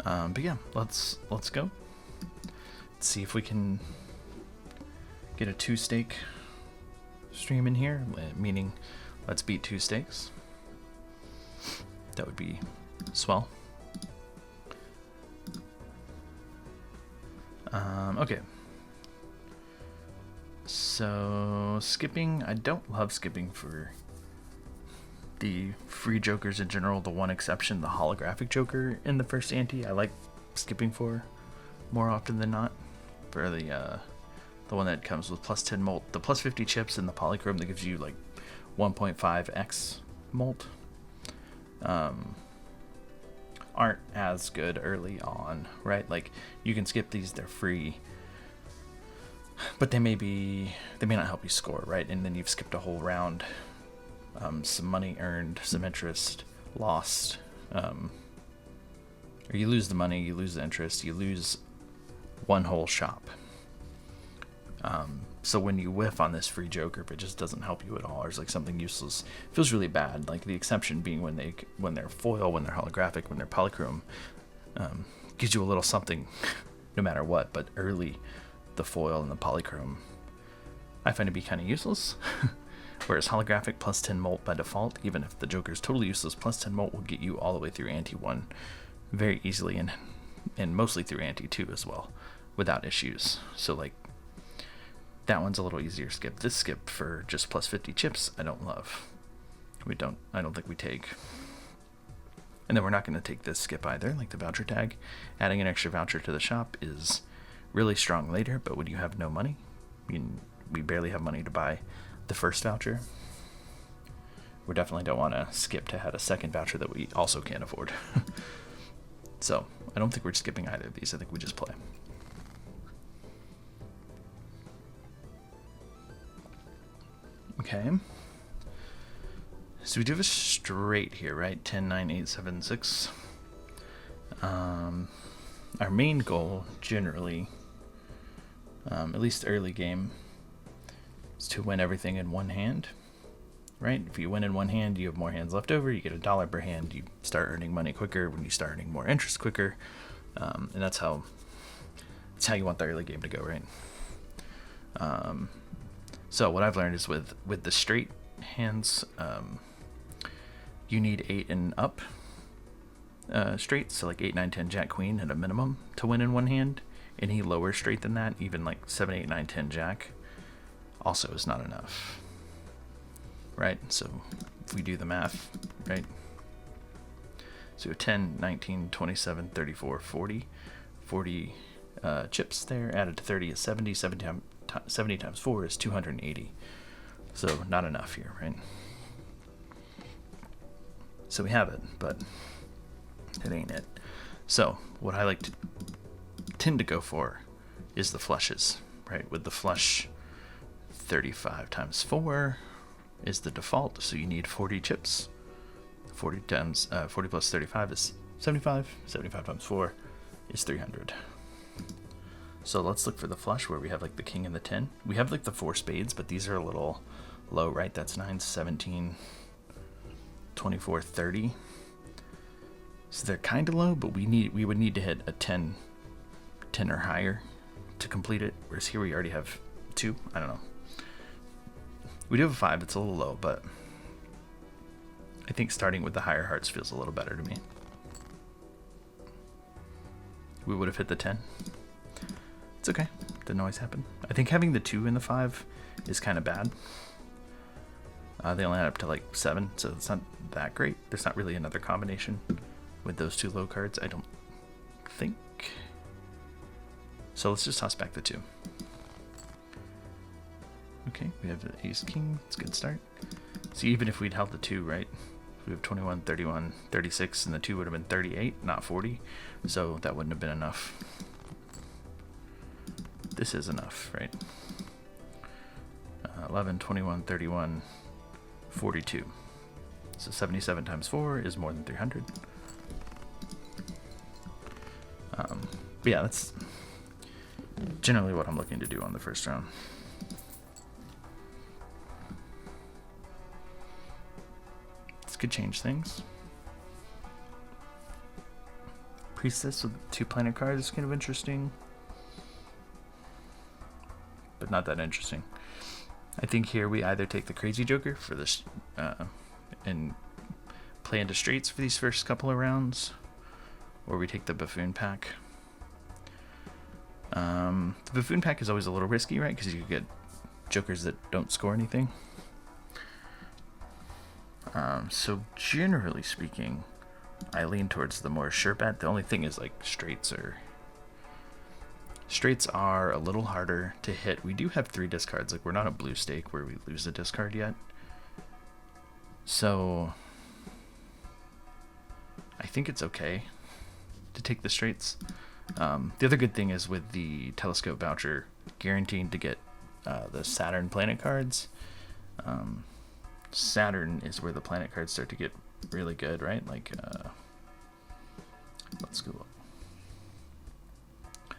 But yeah, let's go. Let's see if we can get a 2 stake stream in here, meaning let's beat 2 stakes. That would be swell. Okay. So skipping, I don't love skipping for the free jokers in general. The one exception, the holographic joker in the first ante, I like skipping for more often than not. For the one that comes with plus 10 molt, the plus 50 chips, and the polychrome that gives you like 1.5x molt aren't as good early on, right? Like you can skip these, they're free, but they may not help you score, right? And then you've skipped a whole round. Some money earned, some interest lost, or you lose the money, you lose the interest, you lose one whole shop. So when you whiff on this free joker, if it just doesn't help you at all, or it's like something useless, it feels really bad. Like the exception being when they're foil, when they're holographic, when they're polychrome, gives you a little something no matter what. But early, the foil and the polychrome, I find to be kind of useless. Whereas holographic plus 10 molt by default, even if the joker is totally useless, plus 10 molt will get you all the way through ante 1 very easily, and mostly through ante 2 as well, without issues. So like, that one's a little easier skip. This skip for just plus 50 chips, I don't love. I don't think we take. And then we're not going to take this skip either, like the voucher tag. Adding an extra voucher to the shop is really strong later, but when you have no money, we barely have money to buy the first voucher, we definitely don't want to skip to add a second voucher that we also can't afford. So I don't think we're skipping either of these. I think we just play. Okay, so we do have a straight here, right? 10, 9, 8, 7, 6. Our main goal generally, at least early game, is to win everything in one hand, right? If you win in one hand, you have more hands left over, you get $1 per hand, you start earning money quicker when you start earning more interest quicker, and that's how you want the early game to go, right? So what I've learned is with the straight hands, you need 8 and up straight, so like 8, 9, 10, jack, queen at a minimum to win in one hand. Any lower straight than that, even like 7, 8, 9, 10, jack, also is not enough, right? So if we do the math, right? So 10, 19, 27, 34, 40 chips there, added to 30 is 70, 70 times 4 is 280. So not enough here, right? So we have it, but it ain't it. So what I like to tend to go for is the flushes, right? With the flush, 35 times 4 is the default, so you need 40 chips. 40 plus 35 is 75. 75 times 4 is 300. So let's look for the flush where we have like the king and the 10. We have like the 4 spades, but these are a little low, right? That's 9, 17, 24, 30. So they're kind of low, but we would need to hit a 10 or higher to complete it. Whereas here we already have 2. I don't know. We do have a 5. It's a little low, but I think starting with the higher hearts feels a little better to me. We would have hit the 10. It's okay. Didn't always happen. I think having the 2 and the 5 is kind of bad. They only add up to like 7, so it's not that great. There's not really another combination with those 2 low cards, I don't think. So let's just toss back the 2. Okay, we have the ace king. It's a good start. So even if we'd held the 2, right? We have 21, 31, 36, and the 2 would have been 38, not 40. So that wouldn't have been enough. This is enough, right? 11, 21, 31, 42. So 77 times 4 is more than 300. But yeah, that's generally what I'm looking to do on the first round. This could change things. Priestess with 2 planet cards is kind of interesting, but not that interesting. I think here we either take the Crazy Joker for this and play into straights for these first couple of rounds, or we take the Buffoon pack. The Buffoon pack is always a little risky, right? Because you get jokers that don't score anything. So generally speaking, I lean towards the more sure bet. The only thing is, like, straights are a little harder to hit. We do have 3 discards. Like, we're not a blue stake where we lose a discard yet. So I think it's okay to take the straights. The other good thing is with the telescope voucher guaranteeing to get the Saturn planet cards. Saturn is where the planet cards start to get really good, right? Like, let's go up.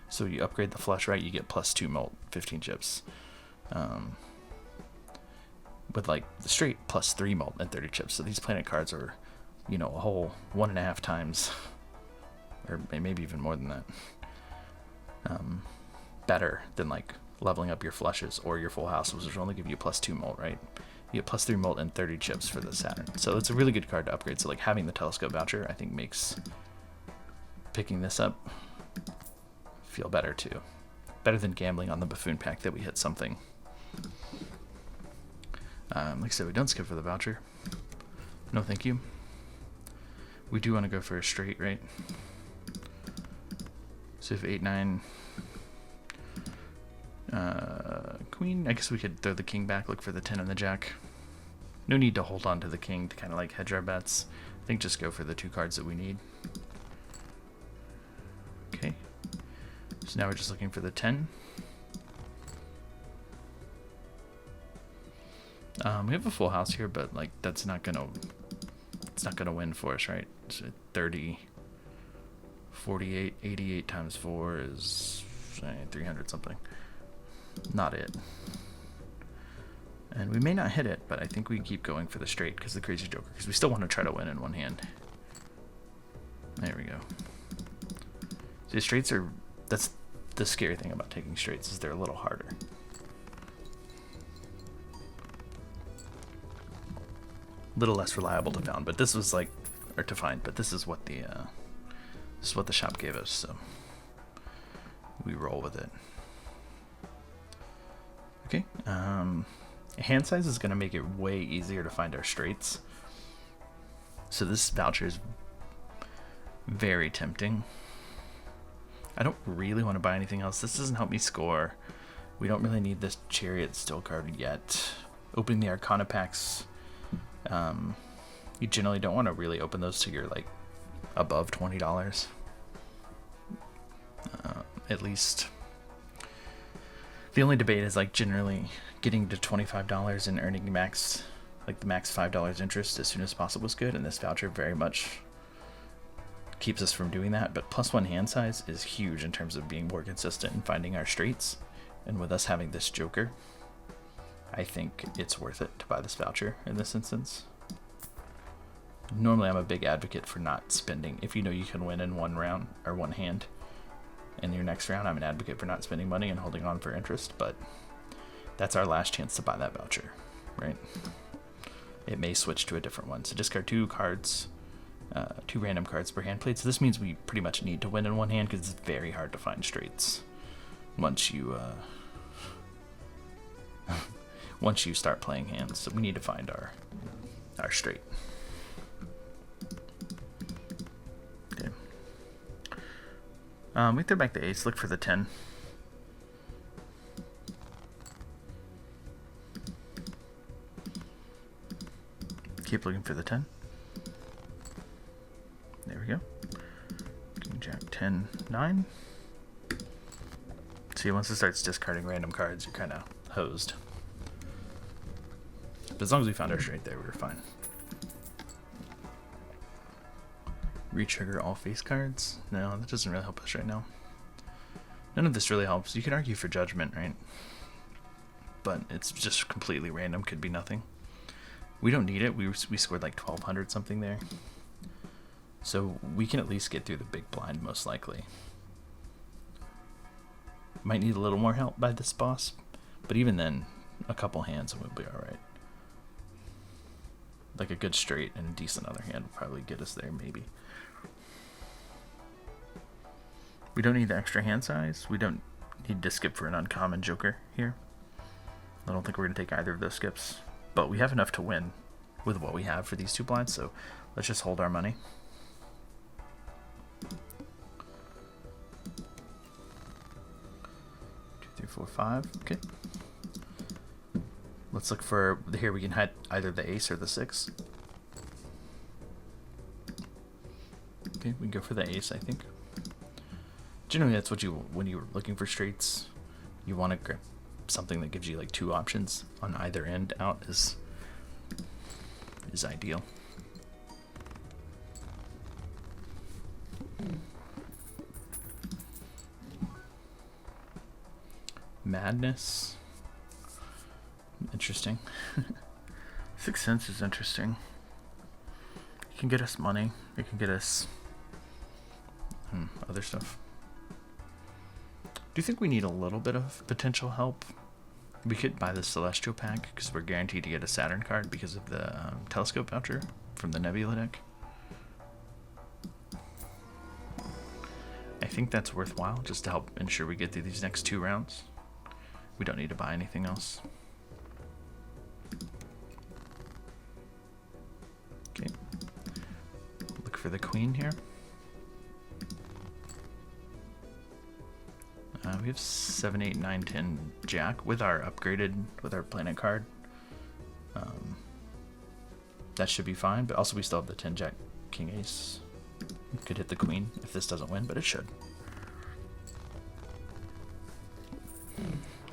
So you upgrade the flush, right? You get +2 mult, 15 chips. With, like, the straight +3 mult and 30 chips. So these planet cards are, a whole 1.5 times, or maybe even more than that, better than, like, leveling up your flushes or your full houses, which will only give you +2 mult, right? You get +3 mult and 30 chips for the Saturn. So it's a really good card to upgrade. So, like, having the telescope voucher, I think, makes picking this up feel better too. Better than gambling on the Buffoon pack that we hit something. Like I said, we don't skip for the voucher. No, thank you. We do want to go for a straight, right? So if 8-9 queen, I guess we could throw the king back, look for the 10 and the jack. No need to hold on to the king to kind of like hedge our bets. I think just go for the 2 cards that we need. Okay. So now we're just looking for the 10. We have a full house here, but, like, it's not gonna win for us, right? So 30, 48, 88 times 4 is 300 something. Not it. And we may not hit it, but I think we keep going for the straight because the Crazy Joker, because we still want to try to win in one hand. There we go. See, straights are, that's the scary thing about taking straights, is they're a little harder. A little less reliable to find, but this was like, or to find, but this is what the shop gave us, so we roll with it. Okay, hand size is going to make it way easier to find our straights. So this voucher is very tempting. I don't really want to buy anything else. This doesn't help me score. We don't really need this Chariot still card yet. Opening the Arcana packs, you generally don't want to really open those till you're like above $20. At least. The only debate is like generally getting to $25 and earning the max $5 interest as soon as possible is good, and this voucher very much keeps us from doing that. But +1 hand size is huge in terms of being more consistent and finding our straights, and with us having this Joker, I think it's worth it to buy this voucher in this instance. Normally I'm a big advocate for not spending. If you know you can win in one round or one hand in your next round, I'm an advocate for not spending money and holding on for interest, but that's our last chance to buy that voucher, right? It may switch to a different one. So discard 2 cards, 2 random cards per hand played. So this means we pretty much need to win in one hand because it's very hard to find straights once you once you start playing hands. So we need to find our straight. Okay. We throw back the ace, look for the 10. Keep looking for the 10. There we go. King, Jack, 10, 9. See, once it starts discarding random cards, you're kind of hosed. But as long as we found our straight there, we were fine. Retrigger all face cards? No, that doesn't really help us right now. None of this really helps. You can argue for judgment, right? But it's just completely random, could be nothing. We don't need it. We scored like 1,200 something there. So we can at least get through the big blind, most likely. Might need a little more help by this boss, but even then, a couple hands and we'll be alright. Like a good straight and a decent other hand will probably get us there, maybe. We don't need the extra hand size. We don't need to skip for an uncommon joker here. I don't think we're going to take either of those skips, but we have enough to win with what we have for these two blinds, so let's just hold our money. 2, 3, 4, 5. Okay. Let's look for here. We can hit either the ace or the 6. Okay, we can go for the ace, I think. Generally, that's what you, when you're looking for straights, you want to grab something that gives you like 2 options on either end out is ideal. Madness. Interesting. Sixth Sense is interesting. It can get us money. It can get us other stuff. Do you think we need a little bit of potential help? We could buy the Celestial pack because we're guaranteed to get a Saturn card because of the telescope voucher from the Nebula deck. I think that's worthwhile just to help ensure we get through these next 2 rounds. We don't need to buy anything else. Okay. Look for the queen here. We have 7, 8, 9, 10 jack with our upgraded, with our planet card. That should be fine, but also we still have the 10 jack king ace. Could hit the queen if this doesn't win, but it should.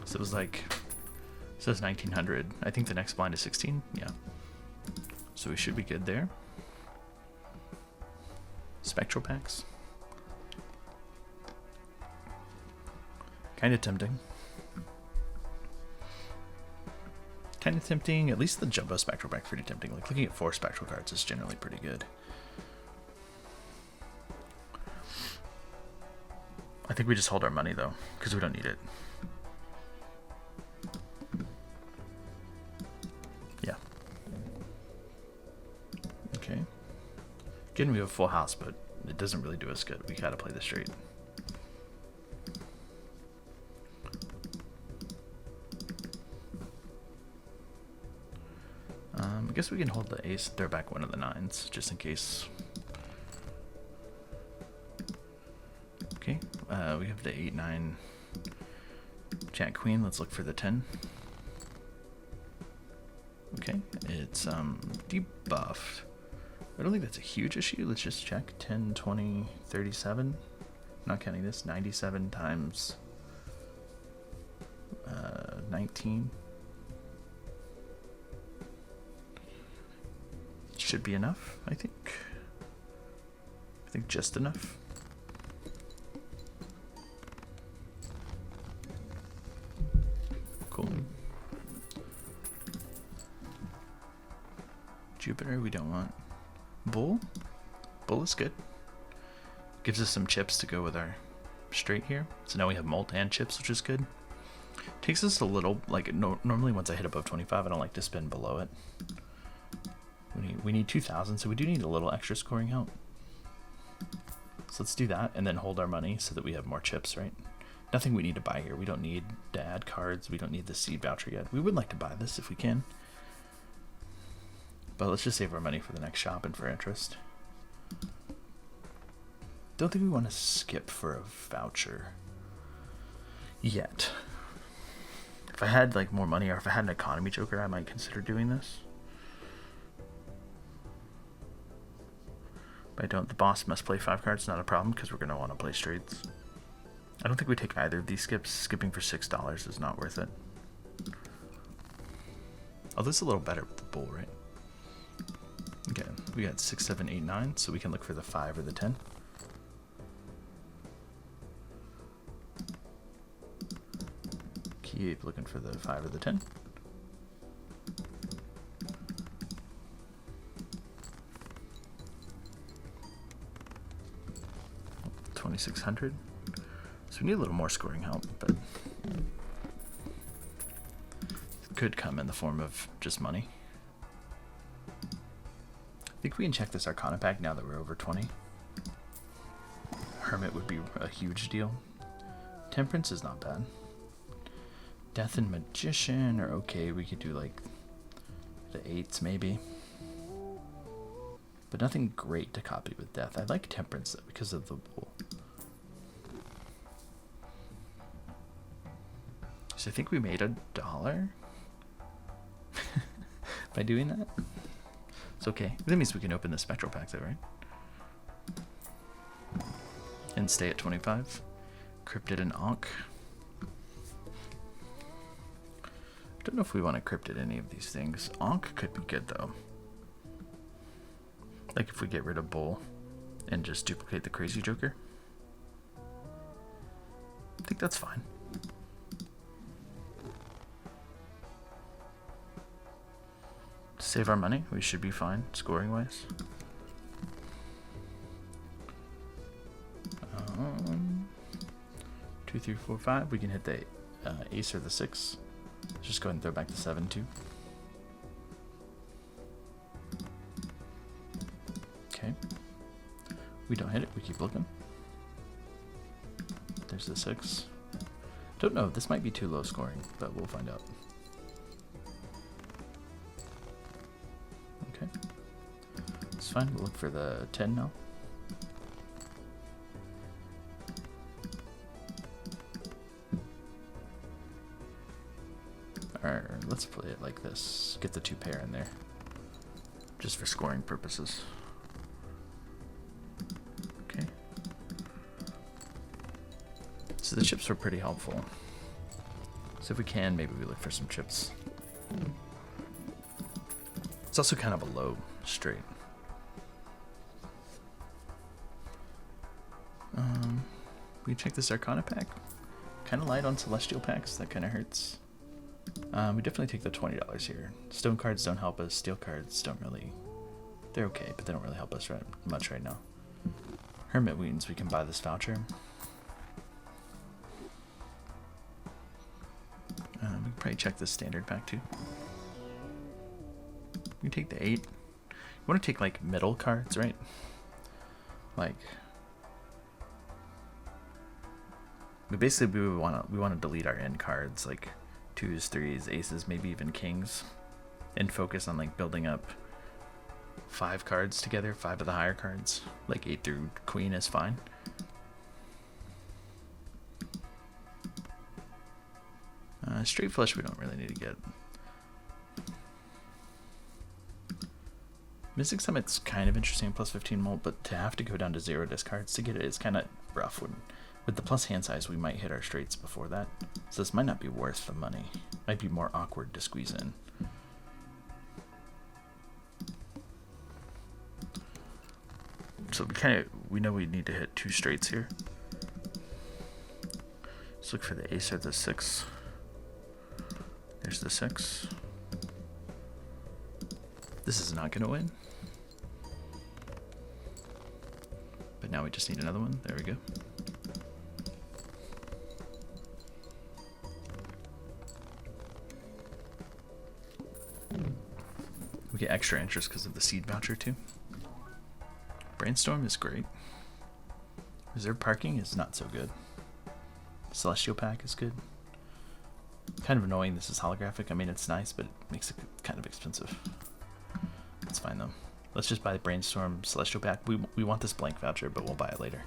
So it was like, it says 1900. I think the next blind is 16. Yeah. So we should be good there. Spectral packs. Kind of tempting. Kind of tempting. At least the jumbo spectral pack pretty tempting. Like looking at 4 spectral cards is generally pretty good. I think we just hold our money though, because we don't need it. Yeah. Okay. Again, we have a full house, but it doesn't really do us good. We gotta play this straight. I guess we can hold the ace, throw back one of the 9s, just in case. Okay, we have the 8, 9 jack queen. Let's look for the 10. Okay, it's debuffed. I don't think that's a huge issue. Let's just check. 10, 20, 37. Not counting this. 97 times 19. Should be enough, I think. I think just enough. Cool. Jupiter, we don't want. Bull? Bull is good. Gives us some chips to go with our straight here. So now we have mult and chips, which is good. Takes us a little, like, normally once I hit above 25, I don't like to spin below it. We need 2,000, so we do need a little extra scoring help. So let's do that, and then hold our money so that we have more chips, right? Nothing we need to buy here. We don't need to add cards. We don't need the seed voucher yet. We would like to buy this if we can. But let's just save our money for the next shop and for interest. Don't think we want to skip for a voucher yet. If I had like more money, or if I had an economy joker, I might consider doing this. But I don't. The boss must play 5 cards, not a problem, because we're going to want to play straights. I don't think we take either of these skips. Skipping for $6 is not worth it. Although it's a little better with the bull, right? Okay, we got 6, 7, 8, 9, so we can look for the 5 or the 10. Keep looking for the 5 or the 10. 2,600. So we need a little more scoring help, but it could come in the form of just money. I think we can check this Arcana pack now that we're over 20. Hermit would be a huge deal. Temperance is not bad. Death and Magician are okay. We could do like the 8s maybe. But nothing great to copy with Death. I like Temperance though because of the bull. So I think we made $1 by doing that. It's okay. That means we can open the Spectral pack though, right? And stay at 25. Cryptid and Ankh. I don't know if we want to Cryptid any of these things. Ankh could be good though. Like if we get rid of Bull and just duplicate the Crazy Joker. I think that's fine. Save our money. We should be fine scoring wise. 2, 3, 4, 5. We can hit the ace or the 6. Let's just go ahead and throw back the 7 too. Okay. We don't hit it. We keep looking. There's the 6. Don't know. This might be too low scoring, but we'll find out. Okay. It's fine. We'll look for the 10 now. Or let's play it like this. Get the 2 pair in there. Just for scoring purposes. Okay. So the chips were pretty helpful. So if we can, maybe we look for some chips. It's also kind of a low straight. We check this Arcana pack. Kind of light on Celestial packs. That kind of hurts. We definitely take the $20 here. Stone cards don't help us. Steel cards don't really... They're okay, but they don't really help us much right now. Hermit means we can buy this voucher. We can probably check this standard pack too. We can take the 8. You want to take like middle cards, right? Like... But basically we want to delete our end cards, like 2s, 3s, aces, maybe even kings, and focus on like building up 5 cards together, 5 of the higher cards. Like 8 through queen is fine. Straight flush we don't really need to get. Mystic Summit's kind of interesting, plus 15 mult, but to have to go down to 0 discards to get it is kind of rough. With the plus hand size, we might hit our straights before that. So this might not be worth the money. Might be more awkward to squeeze in. So we know we need to hit 2 straights here. Let's look for the ace or the 6. There's the 6. This is not gonna win. But now we just need another one. There we go. We get extra interest because of the seed voucher too. Brainstorm is great. Reserve parking is not so good. Celestial pack is good. Kind of annoying this is holographic. I mean it's nice, but it makes it kind of expensive. It's fine though. Let's just buy the Brainstorm Celestial pack. We want this blank voucher, but we'll buy it later.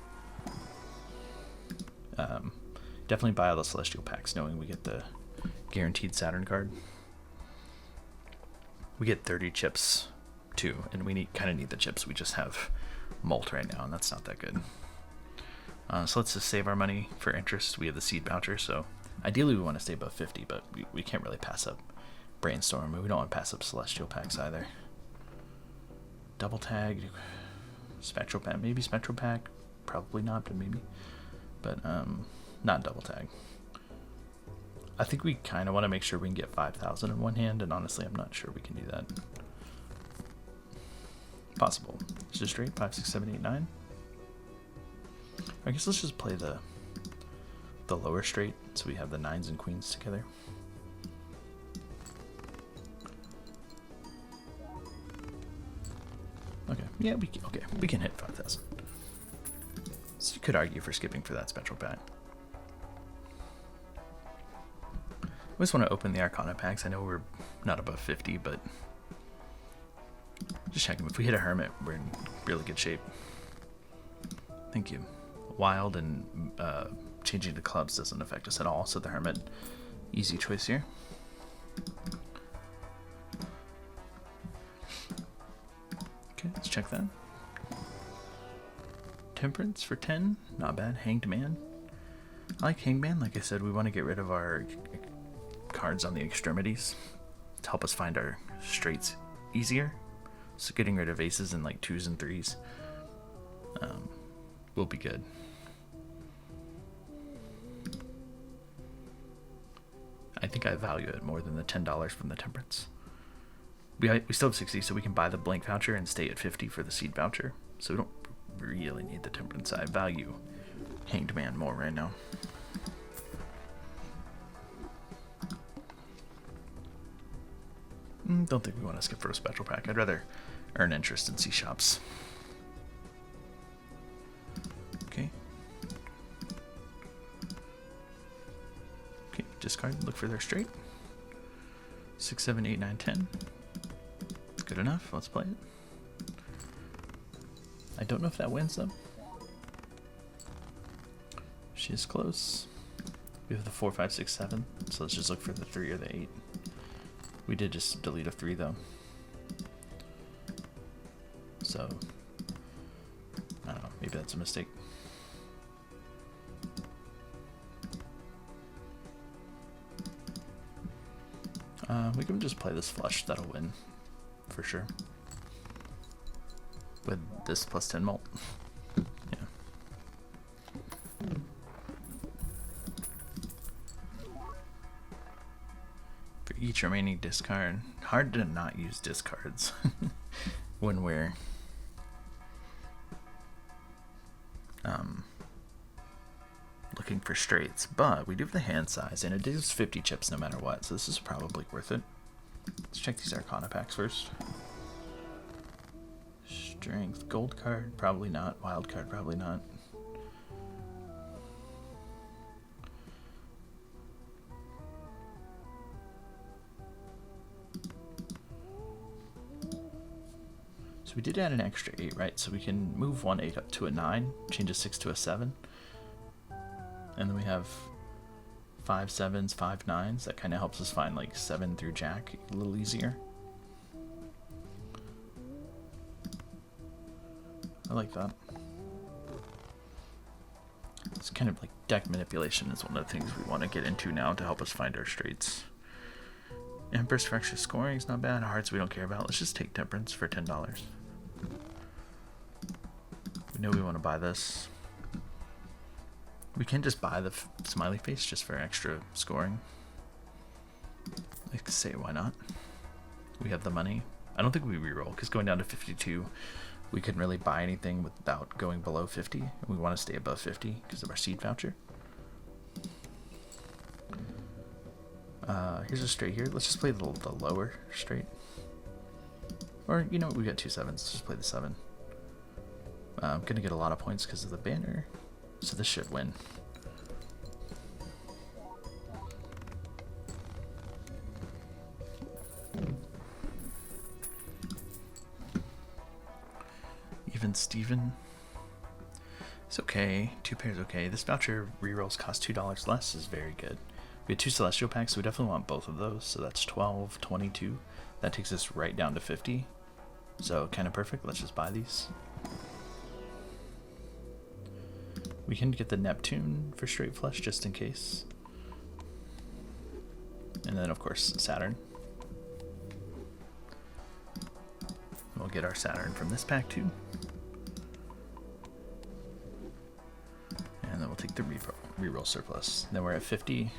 Definitely buy all the Celestial packs knowing we get the guaranteed Saturn card. We get 30 chips too, and we kind of need the chips. We just have Molt right now, and that's not that good. So let's just save our money for interest. We have the seed voucher, so ideally we want to stay above 50, but we can't really pass up Brainstorm, and we don't want to pass up Celestial packs either. Double tag, Spectral pack, maybe Spectral pack, probably not, but maybe. But not double tag. I think we kind of want to make sure we can get 5,000 in one hand, and honestly, I'm not sure we can do that. Possible. It's just straight 5, 6, 7, 8, 9. I guess let's just play the lower straight, so we have the 9s and queens together. Okay, yeah, we can hit 5,000. So you could argue for skipping for that special pack. I just want to open the Arcana packs. I know we're not above 50, but just checking. If we hit a Hermit, we're in really good shape. Thank you. Wild and changing to clubs doesn't affect us at all, so the Hermit, easy choice here. Okay, let's check that. Temperance for 10, not bad. Hanged Man. I like Hanged Man. Like I said, we want to get rid of our cards on the extremities to help us find our straights easier. So getting rid of aces and like 2s and 3s will be good. I think I value it more than the $10 from the Temperance. We still have 60, so we can buy the blank voucher and stay at 50 for the seed voucher. So we don't really need the Temperance. I value Hanged Man more right now. Don't think we want to skip for a special pack. I'd rather earn interest in C-shops. Okay. Okay, discard, look for their straight. 6, 7, 8, 9, 10. Good enough, let's play it. I don't know if that wins though. She is close. We have the 4, 5, 6, 7, so let's just look for the 3 or the 8. We did just delete a 3 though. So, I don't know, maybe that's a mistake. We can just play this flush, that'll win, for sure. With this plus 10 mult. Yeah. For each remaining discard, hard to not use discards when we're looking for straights, but we do have the hand size, and it is 50 chips no matter what, so this is probably worth it. Let's check these Arcana packs first. Strength, gold card, probably not. Wild card, probably not. So we did add an extra 8, right? So we can move 1 8 up to a 9, change a 6 to a 7. And then we have 5 7s, 5 9s. That kind of helps us find like 7 through Jack a little easier. I like that. It's kind of like deck manipulation is one of the things we want to get into now to help us find our straights. Empress for extra scoring is not bad. Hearts we don't care about. Let's just take Temperance for $10. We know we want to buy this. We can just buy the smiley face just for extra scoring. Like, say, why not? We have the money. I don't think we reroll, because going down to 52, we couldn't really buy anything without going below 50. And we want to stay above 50 because of our seed voucher. Here's a straight here. Let's just play the lower straight. Or, you know what, we got 2 7s. Let's just play the 7. I'm going to get a lot of points because of the banner. So this should win. Even Steven. It's okay. 2 pairs okay. This voucher rerolls cost $2 less is very good. We had 2 Celestial packs, so we definitely want both of those. So that's 12, 22. That takes us right down to 50. So kind of perfect. Let's just buy these. We can get the Neptune for straight flush just in case. And then of course Saturn. We'll get our Saturn from this pack too. And then we'll take the reroll surplus. Then we're at 50.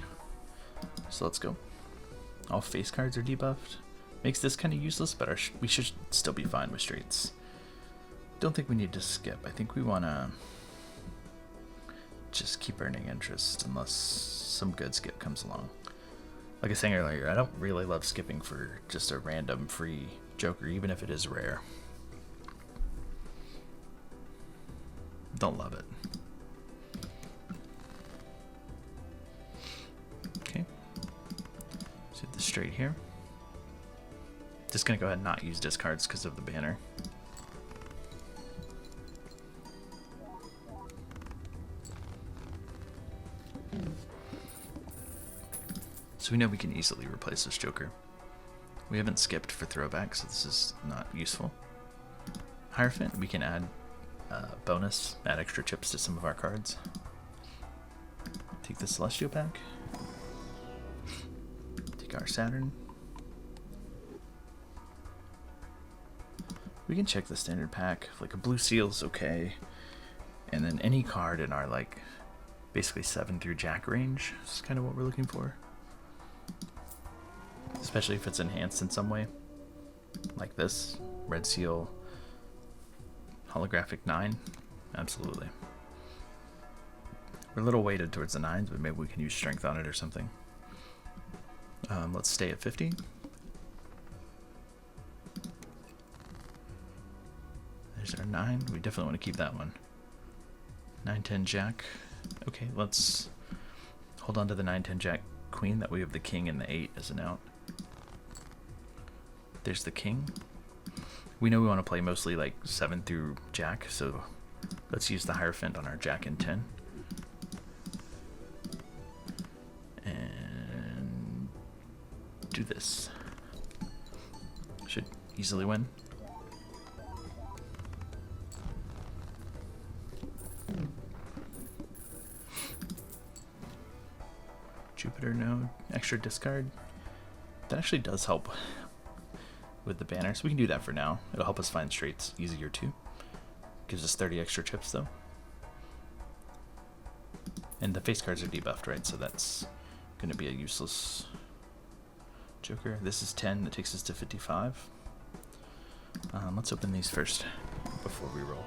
So let's go. All face cards are debuffed. Makes this kind of useless, but we should still be fine with straights. Don't think we need to skip. I think we want to just keep earning interest unless some good skip comes along. Like I was saying earlier, I don't really love skipping for just a random free Joker, even if it is rare. Don't love it. Okay. So the straight here. Just gonna go ahead and not use discards because of the banner. So we know we can easily replace this Joker. We haven't skipped for throwback, so this is not useful. Hierophant, we can add bonus, add extra chips to some of our cards. Take the Celestial pack. Take our Saturn. We can check the standard pack. Like a blue seal's okay. And then any card in our like basically 7 through Jack range is kind of what we're looking for. Especially if it's enhanced in some way. Like this. Red seal. Holographic 9. Absolutely. We're a little weighted towards the 9s, but maybe we can use strength on it or something. Let's stay at 50. There's our 9. We definitely want to keep that one. 9-10 Jack. Okay, let's hold on to the 9-10 Jack Queen. That way we have the King and the 8 as an out. There's the King. We know we want to play mostly like 7 through Jack, so let's use the Hierophant on our Jack and 10. And do this. Should easily win. Jupiter, no. Extra discard. That actually does help with the banner, so we can do that for now. It'll help us find straights easier too. Gives us 30 extra chips though. And the face cards are debuffed, right? So that's going to be a useless Joker. This is 10, that takes us to 55. Let's open these first before we roll.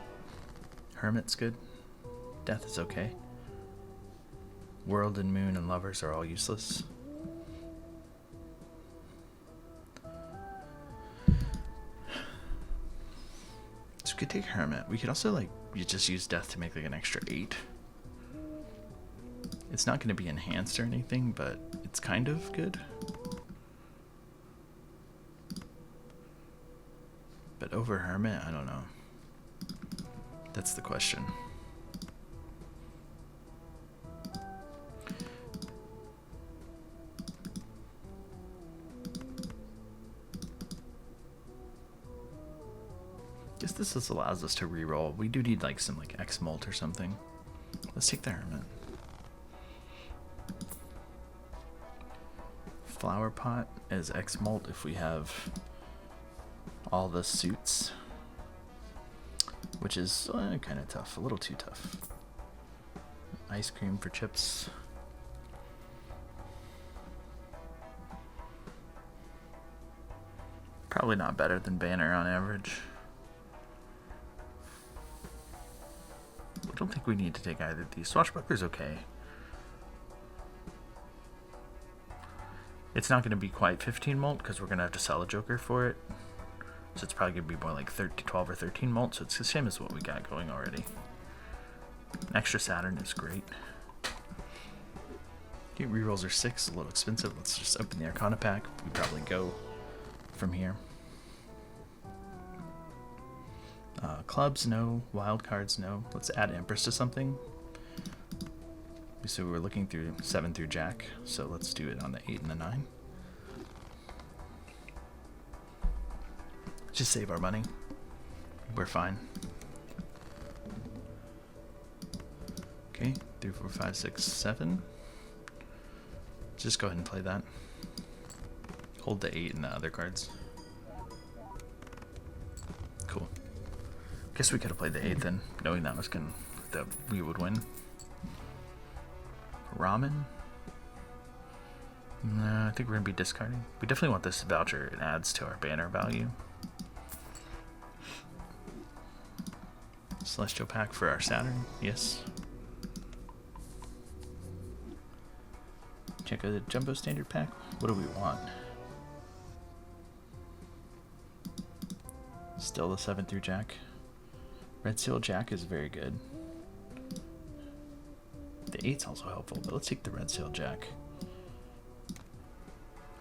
Hermit's good. Death is okay. World and Moon and Lovers are all useless. So we could take Hermit. We could also like you just use Death to make like an extra 8. It's not going to be enhanced or anything, but it's kind of good. But over Hermit, I don't know. That's the question. Guess this just allows us to reroll. We do need like some like X Molt or something. Let's take the Hermit. Flower Pot as X Molt if we have all the suits, which is kind of tough, a little too tough. Ice Cream for chips. Probably not better than Banner on average. I don't think we need to take either of these. Swashbuckler's okay. It's not going to be quite 15 Molt because we're going to have to sell a Joker for it. So it's probably going to be more like 12 or 13 Molt, so it's the same as what we got going already. Extra Saturn is great. Okay, rerolls are 6, a little expensive. Let's just open the Arcana pack. We probably go from here. Clubs, no. Wild cards, no. Let's add Empress to something. So we're looking through 7 through Jack, so let's do it on the 8 and the 9. Just save our money. We're fine. Okay, 3, 4, 5, 6, 7. Just go ahead and play that. Hold the 8 and the other cards. Cool. Guess we could have played the 8 then, knowing that we would win. Ramen. No, I think we're gonna be discarding. We definitely want this voucher. It adds to our banner value. Celestial pack for our Saturn. Yes. Check a jumbo standard pack. What do we want? Still the 7 through jack. Red seal jack is very good. The 8's also helpful, but let's take the red seal jack.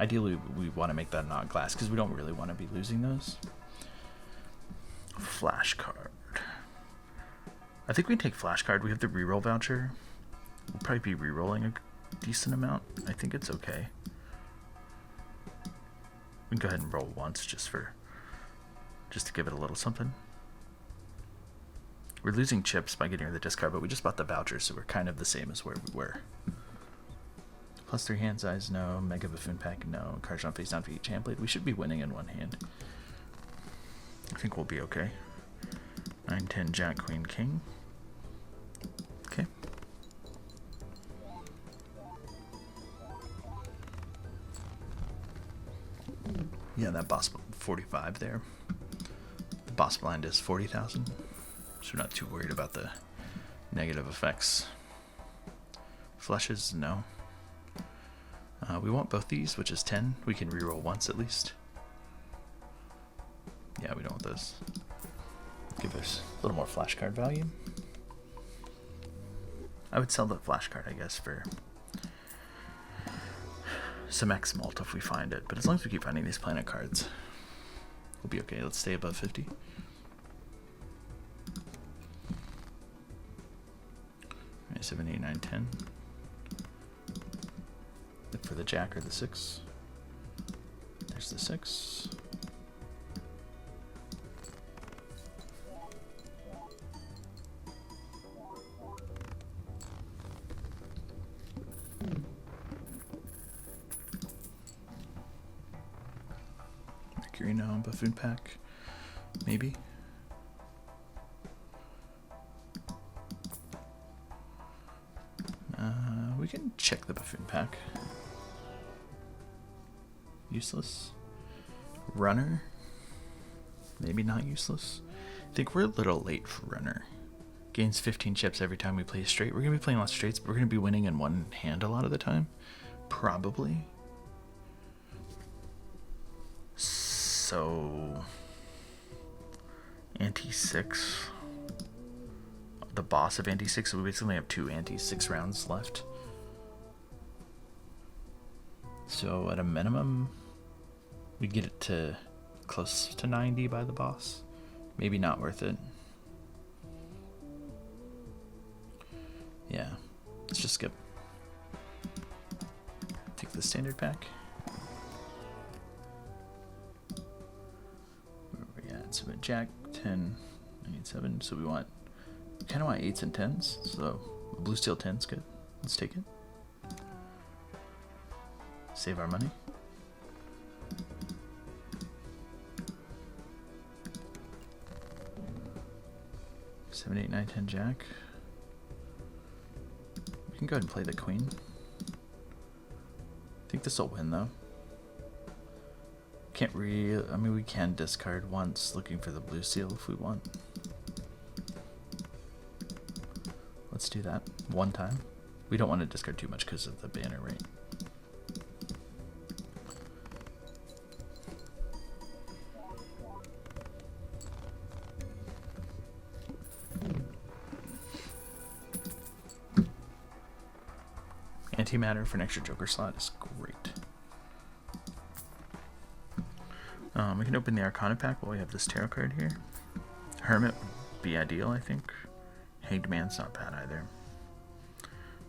Ideally, we want to make that not glass because we don't really want to be losing those. Flash card. I think we can take flash card. We have the reroll voucher. We'll probably be rerolling a decent amount. I think it's okay. We can go ahead and roll once just to give it a little something. We're losing chips by getting rid of the discard, but we just bought the voucher, so we're kind of the same as where we were. +3 hand size, no. Mega Buffoon pack, no. Cards on face down for each hand played. We should be winning in one hand. I think we'll be okay. 9, 10, Jack, Queen, King. Okay. Yeah, that boss 45 there. The boss blind is 40,000. So we're not too worried about the negative effects. Flushes, no. We want both these, which is 10. We can reroll once at least. Yeah, we don't want those. Give us a little more flashcard value. I would sell the flashcard, I guess, for some X malt if we find it. But as long as we keep finding these planet cards, we'll be okay. Let's stay above 50. 7, 8, 9, 10. Look for the jack or the 6. There's the 6. Mercury, no. Buffoon pack, maybe. We can check the Buffoon pack. Useless. Runner. Maybe not useless. I think we're a little late for Runner. Gains 15 chips every time we play a straight. We're going to be playing lots of straights, but we're going to be winning in one hand a lot of the time. Probably. So... Ante-6. The boss of Ante-6, so we basically have 2 Ante-6 rounds left. So at a minimum, we get it to close to 90 by the boss. Maybe not worth it. Yeah, let's just skip. Take the standard pack. Where are we at? So we got Jack, 10, 9, 7. So we kind of want 8s and 10s. So blue steel 10's good. Let's take it. Save our money. Seven, 8, 9, 10 Jack. We can go ahead and play the Queen. I think this will win though. I mean, we can discard once, looking for the blue seal if we want. Let's do that one time. We don't want to discard too much because of the banner rate. Antimatter for an extra Joker slot is great. We can open the Arcana pack while we have this tarot card here. Hermit would be ideal, I think. Hanged Man's not bad either.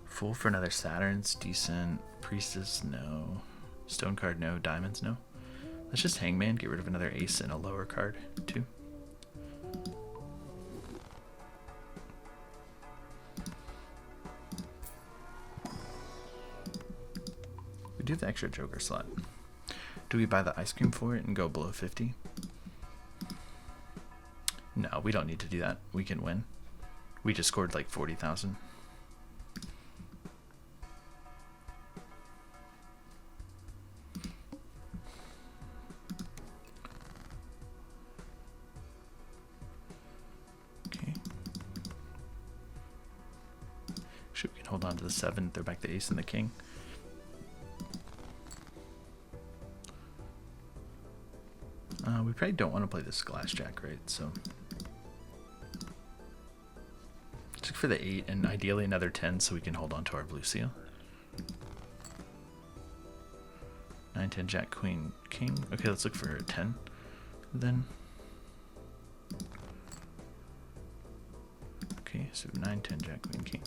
Fool for another Saturn's decent. Priestess, no. Stone card, no. Diamonds, no. Let's just Hangman, get rid of another ace and a lower card, too. We do have the extra Joker slot. Do we buy the ice cream for it and go below 50? No, we don't need to do that. We can win. We just scored like 40,000. Okay. Sure, we can hold on to the 7, throw back the ace and the king. We probably don't want to play this glass jack, right? So let's look for the 8 and ideally another 10 so we can hold on to our blue seal. 9, 10, jack, queen, king. Okay, let's look for a 10 then. Okay, so 9, 10, jack, queen, king.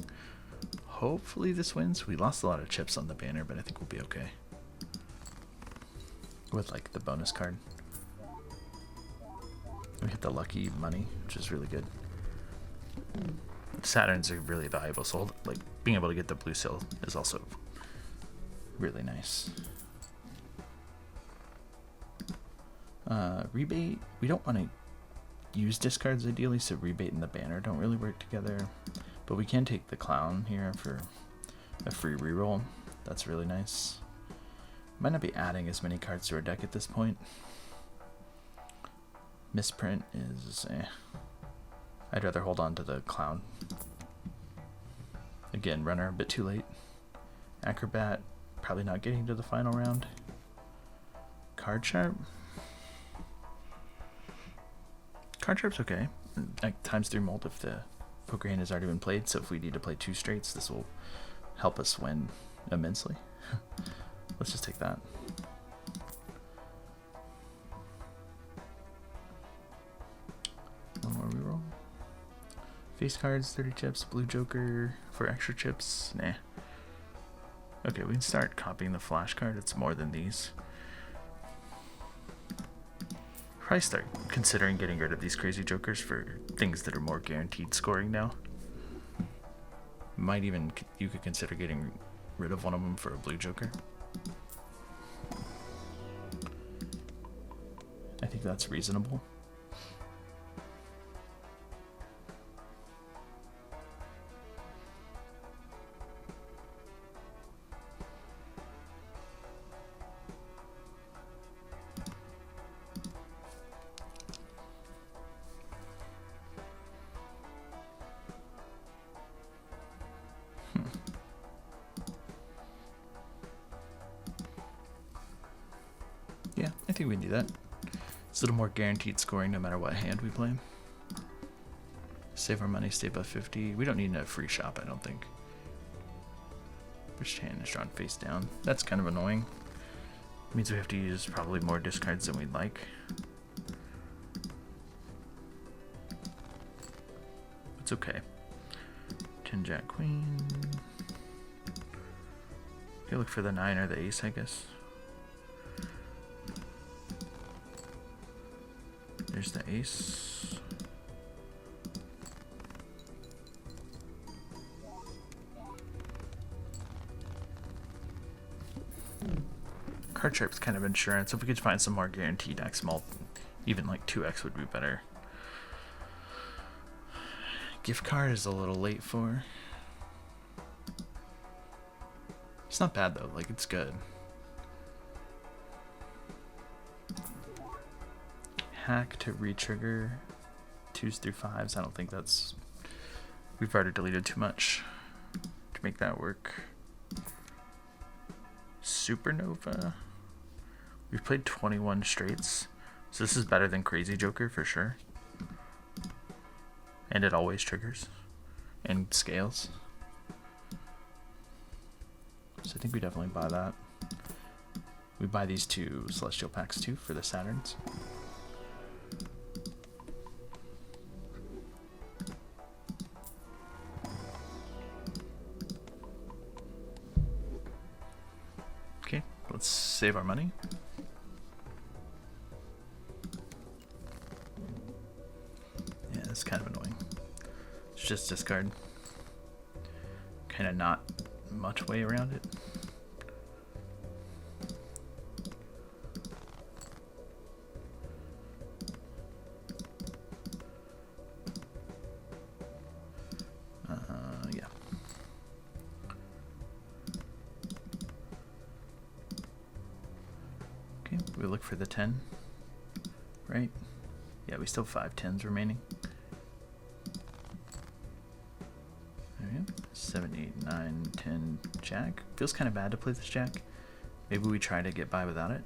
Hopefully this wins. We lost a lot of chips on the banner, but I think we'll be okay with like the bonus card. We hit the lucky money, which is really good. Saturns are really valuable, so like being able to get the blue seal is also really nice. Rebate, we don't want to use discards ideally, so rebate and the banner don't really work together. But we can take the clown here for a free reroll. That's really nice. Might not be adding as many cards to our deck at this point. Misprint is I'd rather hold on to the clown. Again, runner a bit too late. Acrobat, probably not getting to the final round. Card sharp. Card sharp's okay. Like ×3 mult if the poker hand has already been played, so if we need to play 2 straights, this will help us win immensely. Let's just take that. One more reroll. Face cards, 30 chips, blue joker for extra chips. Nah. Okay, we can start copying the flash card. It's more than these. Probably start considering getting rid of these crazy jokers for things that are more guaranteed scoring now. Might even, you could consider getting rid of one of them for a blue joker. I think that's reasonable. Yeah, I think we can do that. It's a little more guaranteed scoring no matter what hand we play. Save our money, stay above 50. We don't need a free shop, I don't think. Which hand is drawn face down? That's kind of annoying. It means we have to use probably more discards than we'd like. It's okay. 10 jack queen. Okay, look for the 9 or the ace, I guess. There's the ace. Card sharp's kind of insurance. If we could find some more guaranteed X mult, even like 2X would be better. Gift card is a little late for. It's not bad though, like it's good. Hack to retrigger 2s through 5s. I don't think that's. We've already deleted too much to make that work. Supernova. We've played 21 straights, so this is better than Crazy Joker for sure. And it always triggers and scales. So I think we definitely buy that. We buy these 2 Celestial Packs too for the Saturns. Okay, let's save our money. Yeah, it's kind of annoying. It's just discard. Kind of not much way around it. Yeah. Okay, we look for the 10, right? Yeah, we still have 5 10s remaining. There we go. 7, 8, 9, 10, jack. Feels kind of bad to play this jack. Maybe we try to get by without it.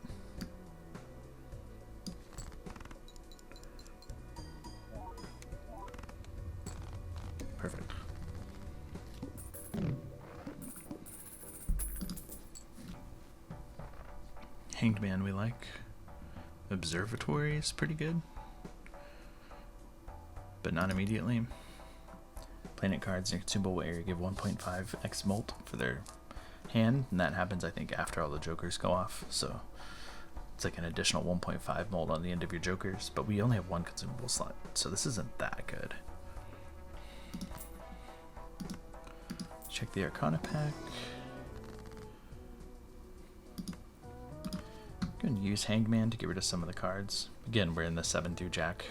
Hanged Man we like. Observatory is pretty good, but not immediately. Planet cards in your consumable area give 1.5x molt for their hand, and that happens, I think, after all the jokers go off. So it's like an additional 1.5 molt on the end of your jokers, but we only have one consumable slot, so this isn't that good. Check the Arcana pack. Going to use Hanged Man to get rid of some of the cards. Again, we're in the 7 through Jack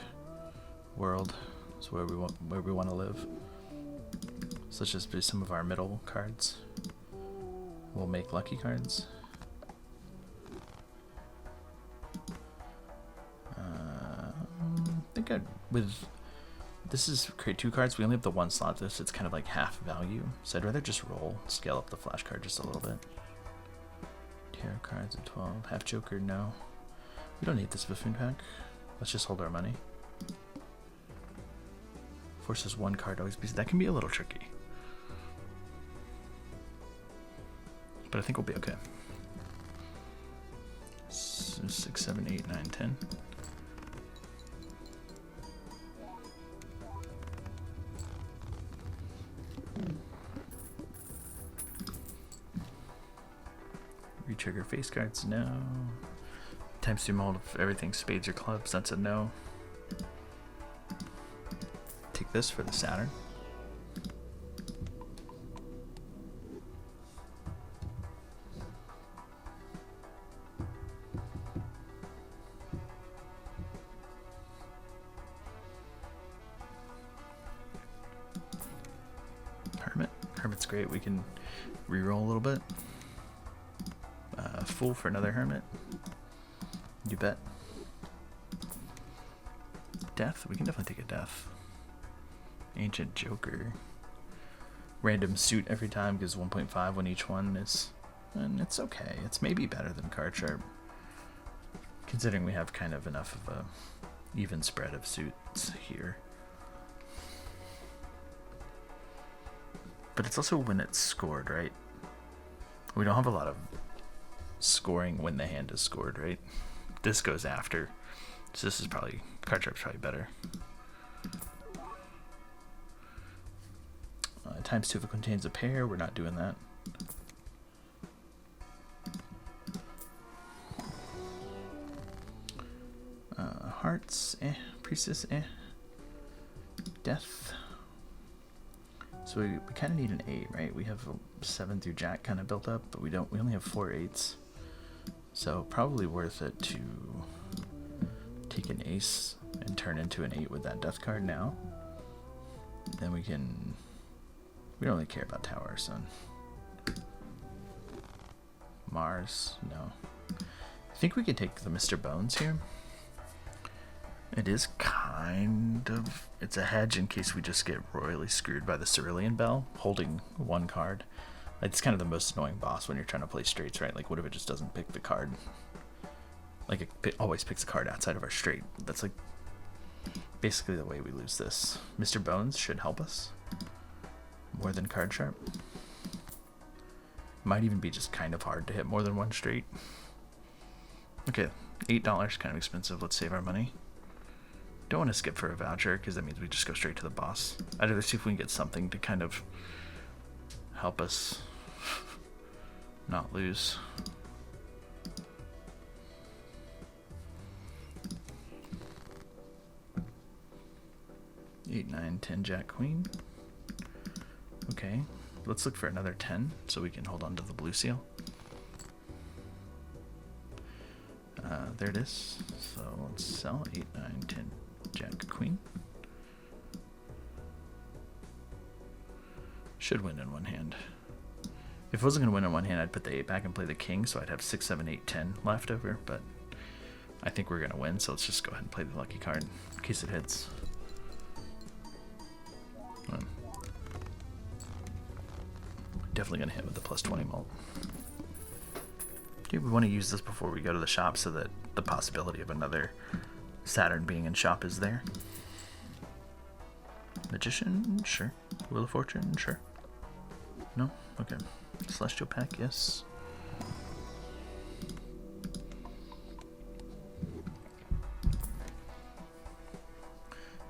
world. It's where we want to live. So let's just do some of our middle cards. We'll make lucky cards. I think this is create 2 cards. We only have the 1 slot. This it's kind of like half value. So I'd rather just roll, scale up the flash card just a little bit. Tarot cards at 12. Half Joker, no. We don't need this Buffoon pack. Let's just hold our money. Forces 1 card always be. That can be a little tricky. But I think we'll be okay. So 6, 7, 8, 9, 10. Retrigger face cards, no. Times 2 mold of everything, spades or clubs, that's a no. Take this for the Saturn. Hermit. Hermit's great, we can reroll a little bit. Fool for another Hermit. You bet. Death? We can definitely take a Death. Ancient Joker. Random Suit every time gives 1.5 when each one is... And it's okay. It's maybe better than Card Sharp. Considering we have kind of enough of a even spread of suits here. But it's also when it's scored, right? We don't have a lot of scoring when the hand is scored, right? This goes after, so this is probably, Card Sharp's probably better. Times 2 if it contains a pair, we're not doing that. Hearts, Priestess, Death. So we kind of need an 8, right? We have a 7 through Jack kind of built up, but we only have 4 8s. So probably worth it to take an ace and turn into an 8 with that Death card now. Then we don't really care about Tower, son. Mars, no. I think we could take the Mr. Bones here. It is kind of, it's a hedge in case we just get royally screwed by the Cerulean Bell, holding 1 card. It's kind of the most annoying boss when you're trying to play straights, right? Like, what if it just doesn't pick the card? Like, it always picks a card outside of our straight. That's like basically the way we lose this. Mr. Bones should help us more than Card Sharp. Might even be just kind of hard to hit more than 1 straight. Okay, $8, kind of expensive. Let's save our money. Don't want to skip for a voucher because that means we just go straight to the boss. I'd rather see if we can get something to kind of help us not lose. Eight, 9, 10, Jack, Queen. Okay, let's look for another 10 so we can hold on to the blue seal. There it is. So let's sell 8, 9, 10, Jack, Queen. Should win in one hand. If I wasn't going to win in one hand, I'd put the 8 back and play the king, so I'd have 6, 7, 8, 10 left over, but I think we're going to win, so let's just go ahead and play the lucky card in case it hits. Definitely going to hit with the plus 20 mult. Okay, we want to use this before we go to the shop so that the possibility of another Saturn being in shop is there. Magician, sure. Wheel of Fortune, sure. No? Okay. Celestial pack, yes.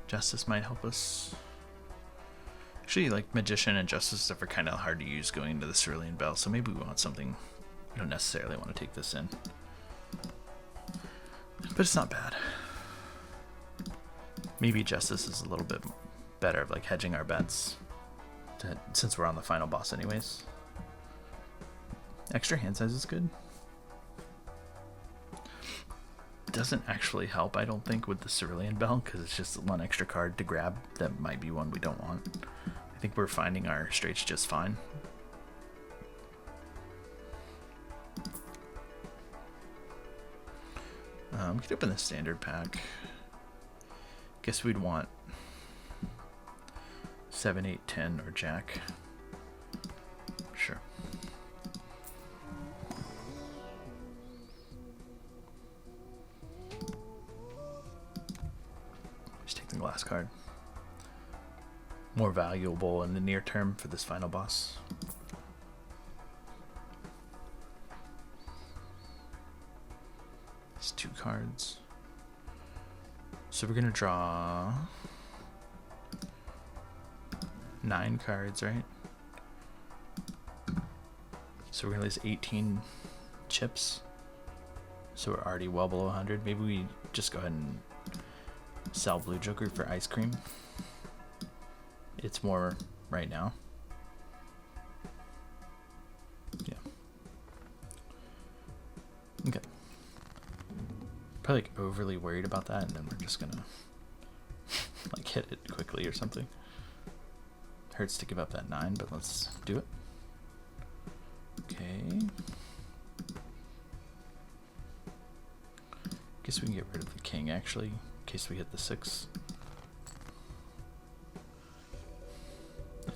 Justice might help us. Actually, like Magician and Justice stuff are kind of hard to use going into the Cerulean Bell, so maybe we want something. We don't necessarily want to take this in. But it's not bad. Maybe Justice is a little bit better of like hedging our bets since we're on the final boss anyways. Extra hand size is good. Doesn't actually help, I don't think, with the Cerulean Bell because it's just one extra card to grab that might be one we don't want. I think we're finding our straights just fine. We could open the standard pack. Guess we'd want 7, 8, 10 or Jack. Sure. Just take the glass card. More valuable in the near term for this final boss. It's 2 cards. So we're gonna draw 9 cards, right? So we're gonna lose 18 chips. So we're already well below 100. Maybe we just go ahead and sell Blue Joker for ice cream. It's more right now. Yeah. Okay. Probably like overly worried about that, and then we're just gonna like hit it quickly or something. Hurts to give up that 9, but let's do it. Okay. Guess we can get rid of the king actually, in case we hit the 6.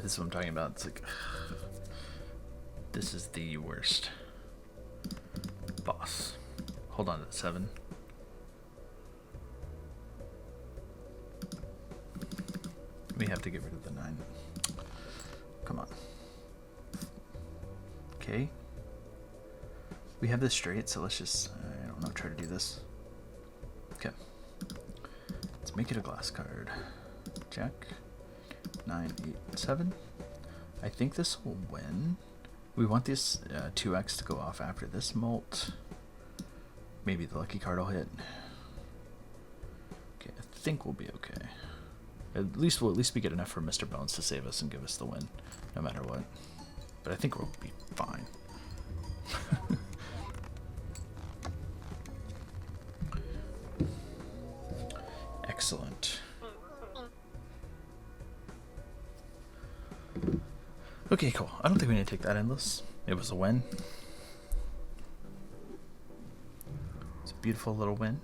This is what I'm talking about. It's like this is the worst boss. Hold on to the 7. We have to get rid of the 9. Come on. Okay. We have this straight, so let's just, I don't know, try to do this. Okay. Let's make it a glass card. Jack. 9, 8, 7. I think this will win. We want this 2x to go off after this molt. Maybe the lucky card will hit. Okay, I think we'll be okay. At least we get enough for Mr. Bones to save us and give us the win, no matter what. But I think we'll be fine. Excellent. Okay, cool. I don't think we need to take that endless. It was a win. It's a beautiful little win.